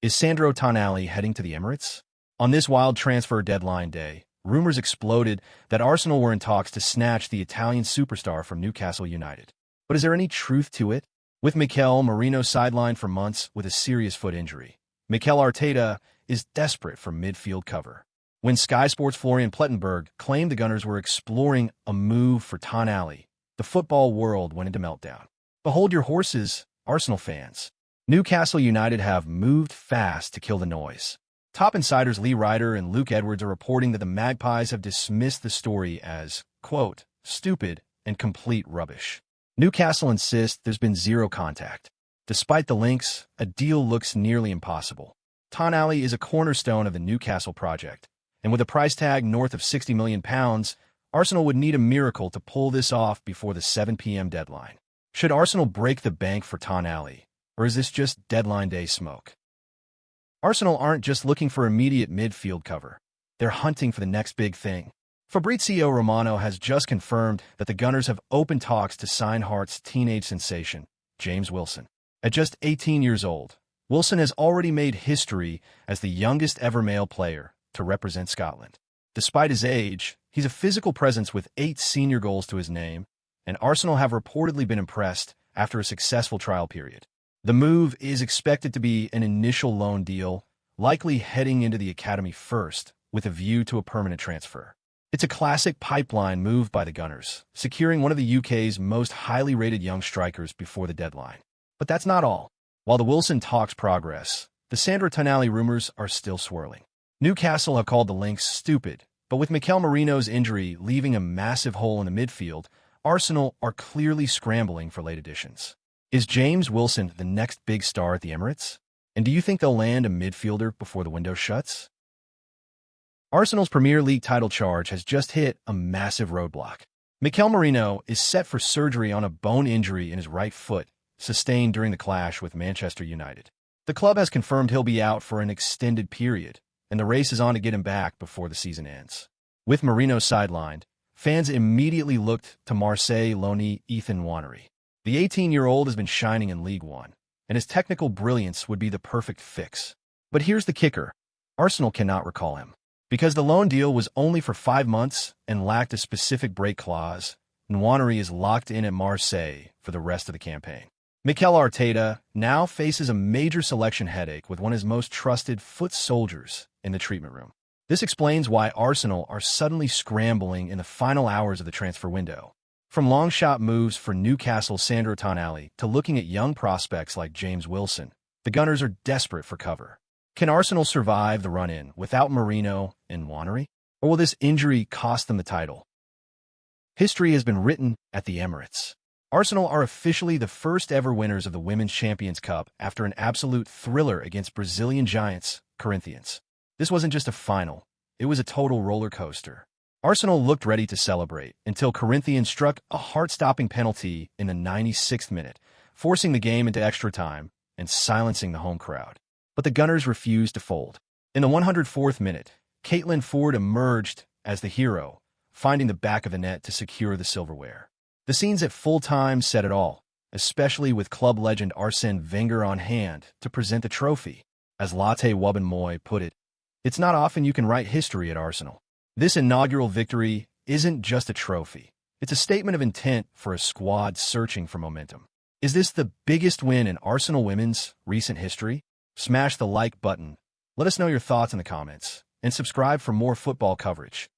Is Sandro Tonali heading to the Emirates? On this wild transfer deadline day, rumors exploded that Arsenal were in talks to snatch the Italian superstar from Newcastle United. But is there any truth to it? With Merino sidelined for months with a serious foot injury, Mikel Arteta is desperate for midfield cover. When Sky Sports' Florian Plettenberg claimed the Gunners were exploring a move for Tonali, the football world went into meltdown. Behold your horses, Arsenal fans. Newcastle United have moved fast to kill the noise. Top insiders Lee Ryder and Luke Edwards are reporting that the Magpies have dismissed the story as, quote, stupid and complete rubbish. Newcastle insists there's been zero contact. Despite the links, a deal looks nearly impossible. Tonali is a cornerstone of the Newcastle project, and with a price tag north of £60 million, Arsenal would need a miracle to pull this off before the 7 p.m. deadline. Should Arsenal break the bank for Tonali, or is this just deadline day smoke? Arsenal aren't just looking for immediate midfield cover. They're hunting for the next big thing. Fabrizio Romano has just confirmed that the Gunners have opened talks to sign Hearts' teenage sensation, James Wilson. At just 18 years old, Wilson has already made history as the youngest ever male player to represent Scotland. Despite his age, he's a physical presence with 8 senior goals to his name, and Arsenal have reportedly been impressed after a successful trial period. The move is expected to be an initial loan deal, likely heading into the academy first, with a view to a permanent transfer. It's a classic pipeline move by the Gunners, securing one of the UK's most highly rated young strikers before the deadline. But that's not all. While the Wilson talks progress, the Sandro Tonali rumors are still swirling. Newcastle have called the links stupid, but with Mikel Merino's injury leaving a massive hole in the midfield, Arsenal are clearly scrambling for late additions. Is James Wilson the next big star at the Emirates? And do you think they'll land a midfielder before the window shuts? Arsenal's Premier League title charge has just hit a massive roadblock. Mikel Merino is set for surgery on a bone injury in his right foot, sustained during the clash with Manchester United. The club has confirmed he'll be out for an extended period, and the race is on to get him back before the season ends. With Merino sidelined, fans immediately looked to Marseille loanee Ethan Nwaneri. The 18-year-old has been shining in League One, and his technical brilliance would be the perfect fix. But here's the kicker. Arsenal cannot recall him. Because the loan deal was only for 5 months and lacked a specific break clause, Nwaneri is locked in at Marseille for the rest of the campaign. Mikel Arteta now faces a major selection headache with one of his most trusted foot soldiers in the treatment room. This explains why Arsenal are suddenly scrambling in the final hours of the transfer window. From long-shot moves for Newcastle's Sandro Tonali to looking at young prospects like James Wilson, the Gunners are desperate for cover. Can Arsenal survive the run-in without Merino and Nwaneri? Or will this injury cost them the title? History has been written at the Emirates. Arsenal are officially the first ever winners of the Women's Champions Cup after an absolute thriller against Brazilian giants, Corinthians. This wasn't just a final, it was a total roller coaster. Arsenal looked ready to celebrate until Corinthians struck a heart-stopping penalty in the 96th minute, forcing the game into extra time and silencing the home crowd. But the Gunners refused to fold. In the 104th minute, Caitlin Ford emerged as the hero, finding the back of the net to secure the silverware. The scenes at full-time said it all, especially with club legend Arsene Wenger on hand to present the trophy. As Latte Wubben-Moy put it, it's not often you can write history at Arsenal. This inaugural victory isn't just a trophy. It's a statement of intent for a squad searching for momentum. Is this the biggest win in Arsenal women's recent history? Smash the like button. Let us know your thoughts in the comments, and subscribe for more football coverage.